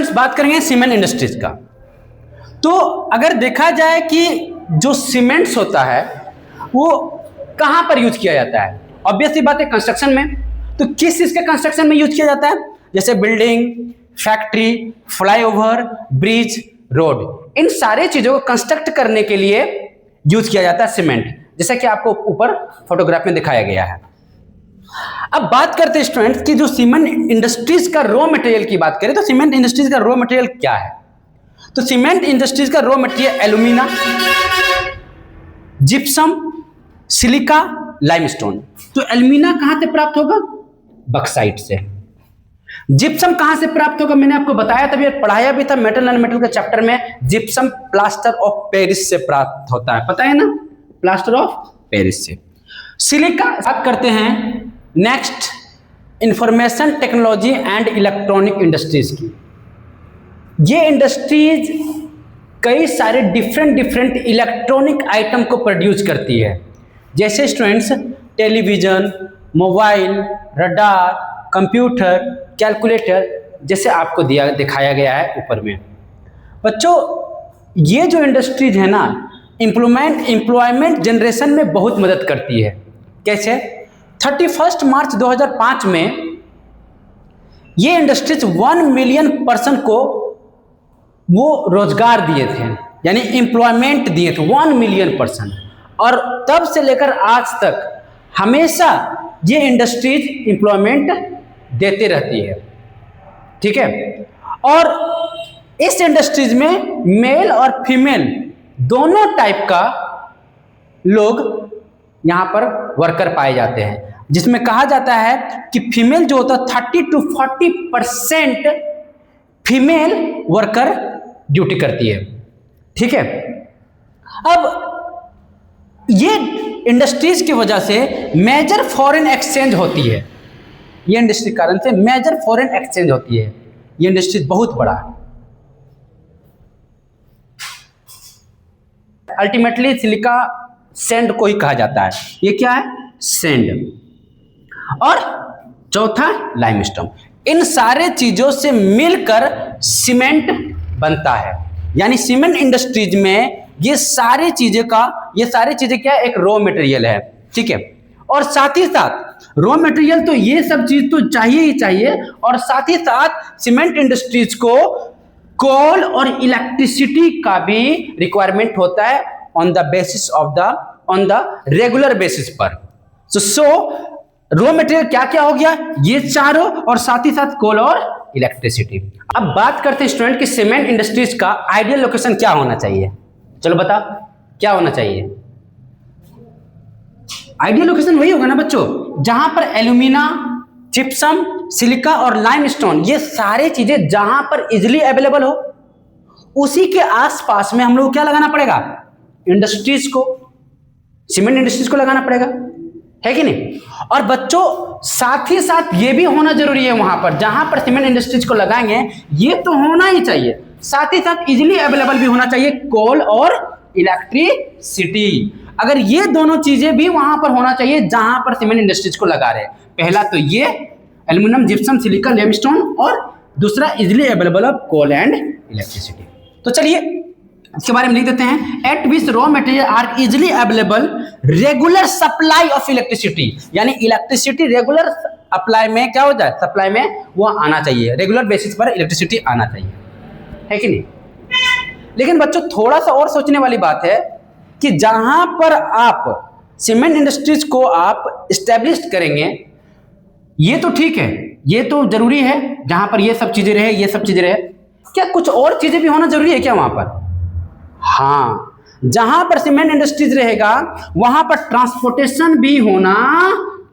Students बात करेंगे cement industries का। तो अगर देखा जाए कि जो सीमेंट्स होता है वो कहाँ पर यूज किया जाता है, ऑब्वियसली बात है कंस्ट्रक्शन में। तो किस चीज के कंस्ट्रक्शन में यूज किया जाता है? जैसे building, factory, flyover, bridge, road, इन सारे चीजों को कंस्ट्रक्ट करने के लिए यूज किया जाता है सीमेंट, जैसा कि आपको ऊपर फोटोग्राफ में दिखाया गया है। अब बात करते हैं स्टूडेंट्स कि जो सीमेंट इंडस्ट्रीज का रॉ मटेरियल की बात करें तो सीमेंट इंडस्ट्रीज का रॉ मटेरियल क्या है? तो सीमेंट इंडस्ट्रीज का raw material alumina, gypsum, silica, limestone. तो एल्यूमिना कहां से प्राप्त होगा? बक्साइट से। जिप्सम कहां से प्राप्त होगा? मैंने आपको बताया तभी पढ़ाया भी था मेटल एंड मेटल के चैप्टर में। जिप्सम प्लास्टर ऑफ पेरिस से प्राप्त होता है, पता है ना, प्लास्टर ऑफ पेरिस से। सिलिका बात करते हैं next, information technology and electronic industries की। ये इंडस्ट्रीज कई सारे डिफरेंट इलेक्ट्रॉनिक आइटम को प्रोड्यूस करती है, जैसे students television, mobile, radar, computer, calculator, जैसे आपको दिखाया गया है ऊपर में। बच्चों ये जो इंडस्ट्रीज है ना, एम्प्लॉयमेंट जनरेशन में बहुत मदद करती है। कैसे? 31 मार्च 2005 में ये इंडस्ट्रीज 1 मिलियन पर्सन को वो रोजगार दिए थे, यानी एम्प्लॉयमेंट दिए थे 1 मिलियन पर्सन। और तब से लेकर आज तक हमेशा ये इंडस्ट्रीज एम्प्लॉयमेंट देते रहती है, ठीक है। और इस इंडस्ट्रीज में मेल और फीमेल दोनों टाइप का लोग यहां पर वर्कर पाए जाते हैं, जिसमें कहा जाता है कि फीमेल जो होता है 30 to 40% फीमेल वर्कर ड्यूटी करती है, ठीक है। अब ये इंडस्ट्रीज की वजह से मेजर फॉरेन एक्सचेंज होती है, ये इंडस्ट्री के कारण से मेजर फॉरेन एक्सचेंज होती है। ये इंडस्ट्री बहुत बड़ा है। अल्टीमेटली सिलिका सैंड को ही कहा जाता है। ये क्या है? सैंड। और चौथा लाइमस्टोन। इन सारे चीजों से मिलकर सीमेंट बनता है, यानी सीमेंट इंडस्ट्रीज में ये सारी चीजें क्या है? एक रॉ मटेरियल है, ठीक है। और साथ ही साथ रॉ मटेरियल तो ये सब चीज तो चाहिए ही चाहिए, और साथ ही साथ सीमेंट इंडस्ट्रीज को कोल और इलेक्ट्रिसिटी का भी रिक्वायरमेंट होता है ऑन द रेगुलर बेसिस पर। सो रॉ मटेरियल क्या क्या हो गया? ये चारों, और साथ ही साथ कोल और इलेक्ट्रिसिटी। अब बात करते हैं स्टूडेंट कि सीमेंट इंडस्ट्रीज का आइडियल लोकेशन क्या होना चाहिए। चलो बता, क्या होना चाहिए? आइडियल लोकेशन वही होगा ना बच्चों, जहां पर एल्यूमिना, जिप्सम, सिलिका और लाइमस्टोन ये सारी चीजें जहां पर इजिली अवेलेबल हो, उसी के आसपास में हम लोग क्या लगाना पड़ेगा? इंडस्ट्रीज को, सीमेंट इंडस्ट्रीज को लगाना पड़ेगा, है कि नहीं। और बच्चों साथ ही साथ ये भी होना जरूरी है, वहां पर जहां पर सीमेंट इंडस्ट्रीज को लगाएंगे ये तो होना ही चाहिए, साथ ही साथ इजिली अवेलेबल भी होना चाहिए कोल और इलेक्ट्रिसिटी। अगर ये दोनों चीजें भी वहां पर होना चाहिए जहां पर सीमेंट इंडस्ट्रीज को लगा रहे हैं। पहला तो ये एल्यूमिनियम, जिप्सम, सिलिका, लाइमस्टोन, और दूसरा easily available of coal and electricity. तो चलिए इसके बारे में लिख देते हैं। At which raw material are easily available regular supply of electricity, यानी इलेक्ट्रिसिटी रेगुलर अप्लाई में क्या हो जाए? सप्लाई में वो आना चाहिए, रेगुलर बेसिस पर इलेक्ट्रिसिटी आना चाहिए, है कि नहीं। लेकिन बच्चों थोड़ा सा और सोचने वाली बात है कि जहां पर आप सीमेंट इंडस्ट्रीज को आप स्टैब्लिश करेंगे, ये तो ठीक है, ये तो जरूरी है, जहां पर ये सब चीजें रहे, ये सब चीजें रहे, क्या कुछ और चीजें भी होना जरूरी है क्या वहां पर? हाँ, जहां पर सीमेंट इंडस्ट्रीज रहेगा वहां पर ट्रांसपोर्टेशन भी होना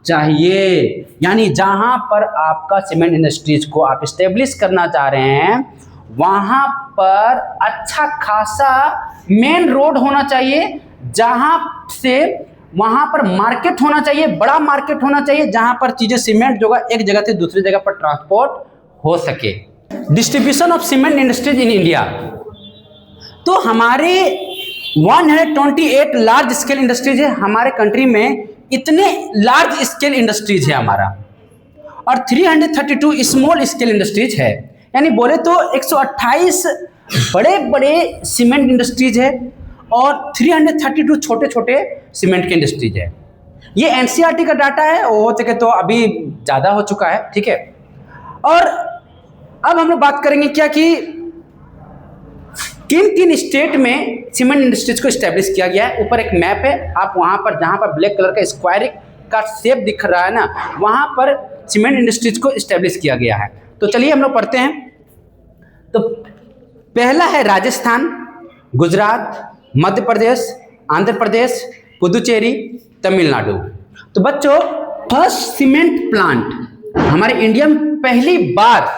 चाहिए, यानी जहां पर आपका सीमेंट इंडस्ट्रीज को आप स्टेब्लिश करना चाह रहे हैं वहां पर अच्छा खासा मेन रोड होना चाहिए, जहां से वहां पर मार्केट होना चाहिए, बड़ा मार्केट होना चाहिए, जहां पर चीजें सीमेंट जो एक जगह से दूसरी जगह पर ट्रांसपोर्ट हो सके। Distribution of cement industries in India, तो हमारे 128 लार्ज स्केल इंडस्ट्रीज है हमारे कंट्री में, इतने लार्ज स्केल इंडस्ट्रीज है हमारा, और 332 स्मॉल स्केल इंडस्ट्रीज है। यानी बोले तो 128 बड़े बड़े सीमेंट इंडस्ट्रीज है और 332 छोटे छोटे सीमेंट के इंडस्ट्रीज है। ये एनसीईआरटी का डाटा है, हो सके तो अभी ज़्यादा हो चुका है, ठीक है। और अब हम लोग बात करेंगे क्या कि किन किन स्टेट में सीमेंट इंडस्ट्रीज को स्टैब्लिश किया गया है। ऊपर एक मैप है, आप वहाँ पर जहाँ पर ब्लैक कलर का स्क्वायर का शेप दिख रहा है ना, वहाँ पर सीमेंट इंडस्ट्रीज को स्टैब्लिश किया गया है। तो चलिए हम लोग पढ़ते हैं। तो पहला है राजस्थान, गुजरात, मध्य प्रदेश, आंध्र प्रदेश, पुदुचेरी, तमिलनाडु। तो बच्चों फर्स्ट सीमेंट प्लांट हमारे इंडिया में पहली बार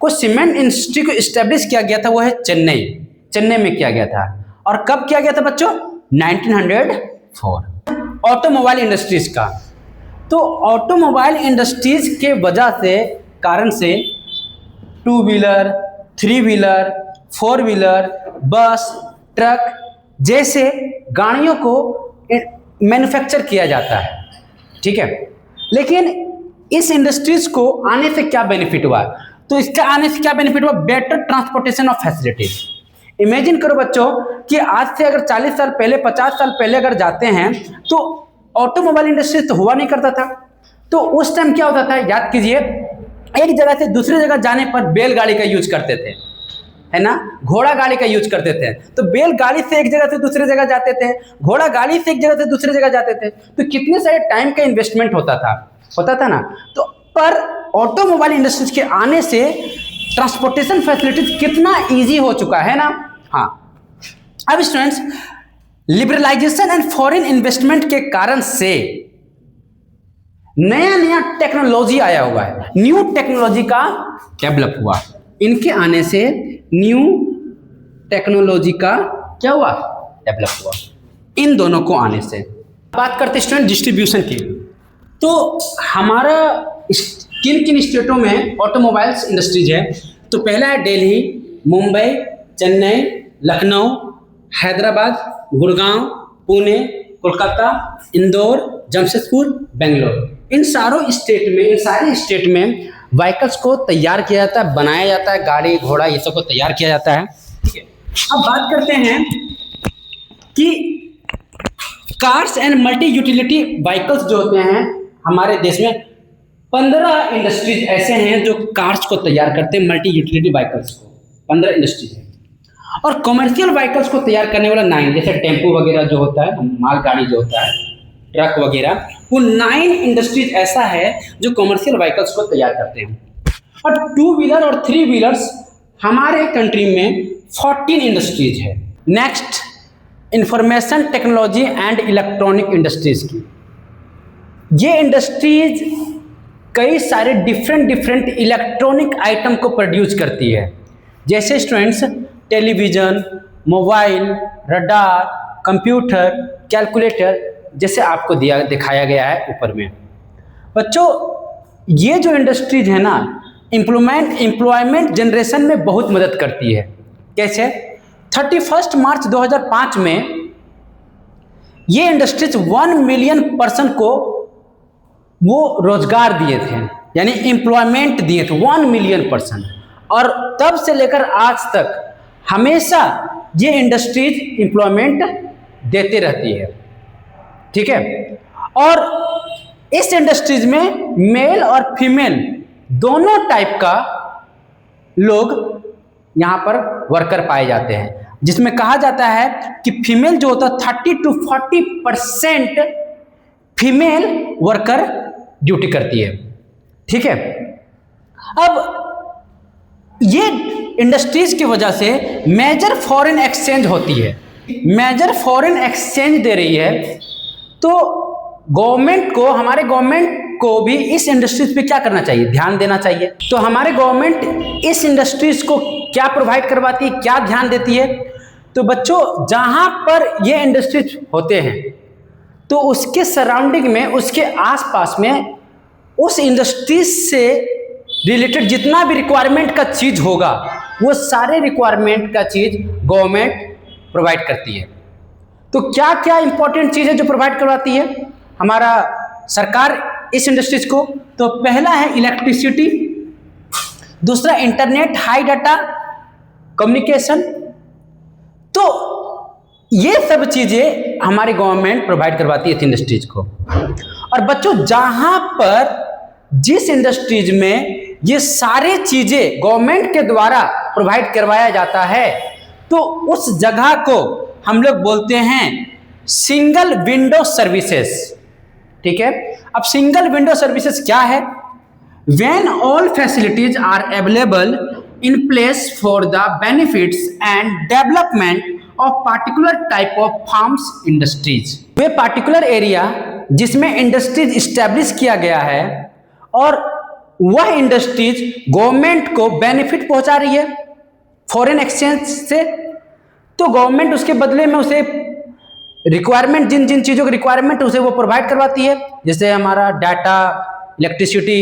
को सीमेंट इंडस्ट्री को स्टैब्लिश किया गया था, वो है चेन्नई में किया गया था। और कब किया गया था बच्चों? 1904। ऑटोमोबाइल इंडस्ट्रीज का, तो ऑटोमोबाइल इंडस्ट्रीज के वजह से कारण से 2 व्हीलर, 3 व्हीलर, 4 व्हीलर, बस, ट्रक जैसे गाड़ियों को मैन्युफैक्चर किया जाता है, ठीक है। लेकिन इस इंडस्ट्रीज को आने से क्या बेनिफिट हुआ? तो इसका आने से क्या बेनिफिट हुआ? Better transportation of facilities. Imagine करो बच्चों कि आज से अगर 40 साल पहले, 50 साल पहले अगर जाते हैं तो ऑटोमोबाइल इंडस्ट्री तो हुआ नहीं करता था। तो उस टाइम क्या होता था, याद कीजिए, एक जगह से दूसरी जगह जाने पर बैलगाड़ी का यूज करते थे, है ना, घोड़ा गाड़ी का यूज करते थे। तो बैलगाड़ी से एक जगह से दूसरी जगह जाते थे, घोड़ा गाड़ी से एक जगह से दूसरी जगह जाते थे। तो कितने सारे टाइम का इन्वेस्टमेंट होता था ना। तो पर ऑटोमोबाइल इंडस्ट्रीज के आने से ट्रांसपोर्टेशन फैसिलिटीज कितना इजी हो चुका है ना। हाँ, अब students liberalisation and foreign investment के कारण से नया नया टेक्नोलॉजी आया हुआ है, न्यू टेक्नोलॉजी का डेवलप हुआ। इनके आने से न्यू टेक्नोलॉजी का क्या हुआ? डेवलप हुआ, इन दोनों को आने से। बात करते हैं स्टूडेंट डिस्ट्रीब्यूशन की। तो हमारा किन किन स्टेटों में ऑटोमोबाइल्स इंडस्ट्रीज है? तो पहला है दिल्ली, मुंबई, चेन्नई, लखनऊ, हैदराबाद, गुड़गांव, पुणे, कोलकाता, इंदौर, जमशेदपुर, बेंगलोर। इन सारे स्टेट में व्हीकल्स को तैयार किया जाता है, बनाया जाता है, गाड़ी घोड़ा ये सब को तैयार किया जाता है, ठीक है। अब बात करते हैं कि cars and multi utility vehicles जो होते हैं हमारे देश में 15 इंडस्ट्रीज ऐसे हैं जो कार्स को तैयार करते हैं, मल्टी यूटिलिटी व्हीकल्स को 15 इंडस्ट्रीज है। और कमर्शियल व्हीकल्स को तैयार करने वाला 9, जैसे टेम्पो वगैरह जो होता है, मालगाड़ी जो होता है, ट्रक वगैरह, वो 9 इंडस्ट्रीज ऐसा है जो कमर्शियल व्हीकल्स को तैयार करते हैं। और 2 व्हीलर और 3 व्हीलर्स हमारे कंट्री में 14 इंडस्ट्रीज है। Next, information technology and electronic industries की। ये इंडस्ट्रीज कई सारे डिफरेंट इलेक्ट्रॉनिक आइटम को प्रोड्यूस करती है, जैसे students television, mobile, radar, computer, calculator, जैसे आपको दिखाया गया है ऊपर में। बच्चों ये जो इंडस्ट्रीज है ना, एम्प्लॉयमेंट जनरेशन में बहुत मदद करती है। कैसे? 31 मार्च 2005 में ये इंडस्ट्रीज 1 मिलियन पर्सन को वो रोजगार दिए थे, यानी एम्प्लॉयमेंट दिए थे 1 मिलियन पर्सन। और तब से लेकर आज तक हमेशा ये इंडस्ट्रीज एम्प्लॉयमेंट देते रहती है, ठीक है। और इस इंडस्ट्रीज में मेल और फीमेल दोनों टाइप का लोग यहाँ पर वर्कर पाए जाते हैं, जिसमें कहा जाता है कि फीमेल जो होता है 30 to 40% फीमेल वर्कर ड्यूटी करती है, ठीक है। अब ये इंडस्ट्रीज की वजह से मेजर फॉरेन एक्सचेंज होती है, मेजर फॉरेन एक्सचेंज दे रही है। तो गवर्नमेंट को, हमारे गवर्नमेंट को भी इस इंडस्ट्रीज पे क्या करना चाहिए? ध्यान देना चाहिए। तो हमारे गवर्नमेंट इस इंडस्ट्रीज को क्या प्रोवाइड करवाती है, क्या ध्यान देती है? तो बच्चों जहां पर ये इंडस्ट्रीज होते हैं तो उसके सराउंडिंग में, उसके आसपास में उस इंडस्ट्रीज से रिलेटेड जितना भी रिक्वायरमेंट का चीज होगा वो सारे रिक्वायरमेंट का चीज गवर्नमेंट प्रोवाइड करती है। तो क्या क्या इंपॉर्टेंट चीज़ है जो प्रोवाइड करवाती है हमारा सरकार इस इंडस्ट्रीज को? तो पहला है इलेक्ट्रिसिटी, दूसरा इंटरनेट हाई डाटा कम्युनिकेशन। तो ये सब चीजें हमारी गवर्नमेंट प्रोवाइड करवाती है इंडस्ट्रीज को। और बच्चों जहां पर जिस इंडस्ट्रीज में ये सारे चीजें गवर्नमेंट के द्वारा प्रोवाइड करवाया जाता है तो उस जगह को हम लोग बोलते हैं सिंगल विंडो सर्विसेज। ठीक है, अब सिंगल विंडो सर्विसेज क्या है? When all facilities are available in place for the benefits and development of particular type of farms industries. वे पार्टिकुलर एरिया जिसमें इंडस्ट्रीज इस्टेब्लिश किया गया है और वह इंडस्ट्रीज गवर्नमेंट को बेनिफिट पहुंचा रही है फॉरेन एक्सचेंज से, तो गवर्नमेंट उसके बदले में उसे रिक्वायरमेंट, जिन जिन चीज़ों की रिक्वायरमेंट उसे वो प्रोवाइड करवाती है, जैसे हमारा डाटा, इलेक्ट्रिसिटी।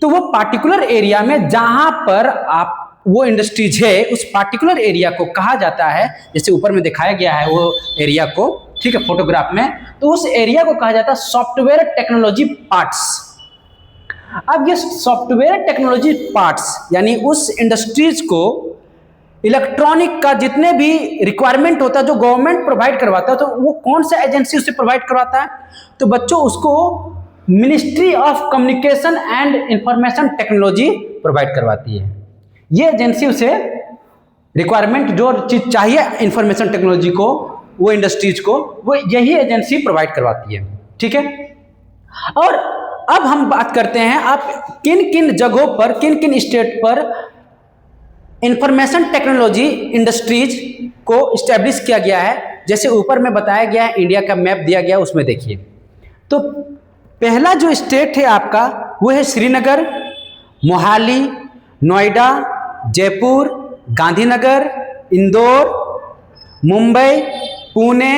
तो वो पार्टिकुलर एरिया में जहां पर आप वो इंडस्ट्रीज है उस पार्टिकुलर एरिया को कहा जाता है, जैसे ऊपर में दिखाया गया है वो एरिया को, ठीक है, फोटोग्राफ में, तो उस एरिया को कहा जाता है सॉफ्टवेयर टेक्नोलॉजी पार्ट्स। अब ये सॉफ्टवेयर टेक्नोलॉजी पार्ट्स यानी उस इंडस्ट्रीज को इलेक्ट्रॉनिक का जितने भी रिक्वायरमेंट होता है जो गवर्नमेंट प्रोवाइड करवाता है, तो वो कौन सा एजेंसी उसे प्रोवाइड करवाता है? तो बच्चों उसको ministry of communication and information technology provide करवाती है। ये एजेंसी उसे रिक्वायरमेंट जो चीज चाहिए इंफॉर्मेशन टेक्नोलॉजी को, वो इंडस्ट्रीज को, वो यही एजेंसी प्रोवाइड करवाती है। ठीक है, और अब हम बात करते हैं आप किन किन जगहों पर, किन किन स्टेट पर इंफॉर्मेशन टेक्नोलॉजी इंडस्ट्रीज को इस्टेब्लिश किया गया है। जैसे ऊपर में बताया गया है, इंडिया का मैप दिया गया, उसमें देखिए। तो पहला जो स्टेट है आपका वो है श्रीनगर, मोहाली, नोएडा, जयपुर, गांधीनगर, इंदौर, मुंबई, पुणे,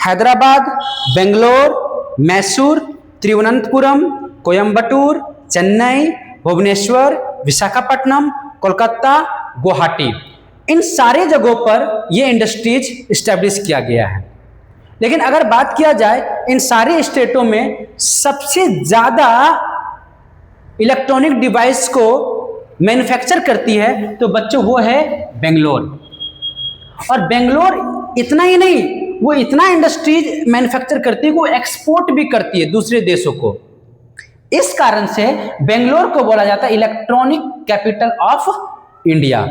हैदराबाद, बेंगलोर, मैसूर, तिरुवनंतपुरम, कोयम्बटूर, चेन्नई, भुवनेश्वर, विशाखापट्टनम, कोलकाता, गुवाहाटी। इन सारे जगहों पर ये इंडस्ट्रीज इस्टेब्लिश किया गया है। लेकिन अगर बात किया जाए इन सारे स्टेटों में सबसे ज़्यादा इलेक्ट्रॉनिक डिवाइस को मैन्युफैक्चर करती है तो बच्चों वो है बेंगलोर। और बेंगलोर इतना ही नहीं, वो इतना इंडस्ट्रीज मैन्युफैक्चर करती है, वो एक्सपोर्ट भी करती है दूसरे देशों को। इस कारण से बेंगलोर को बोला जाता है इलेक्ट्रॉनिक कैपिटल ऑफ इंडिया।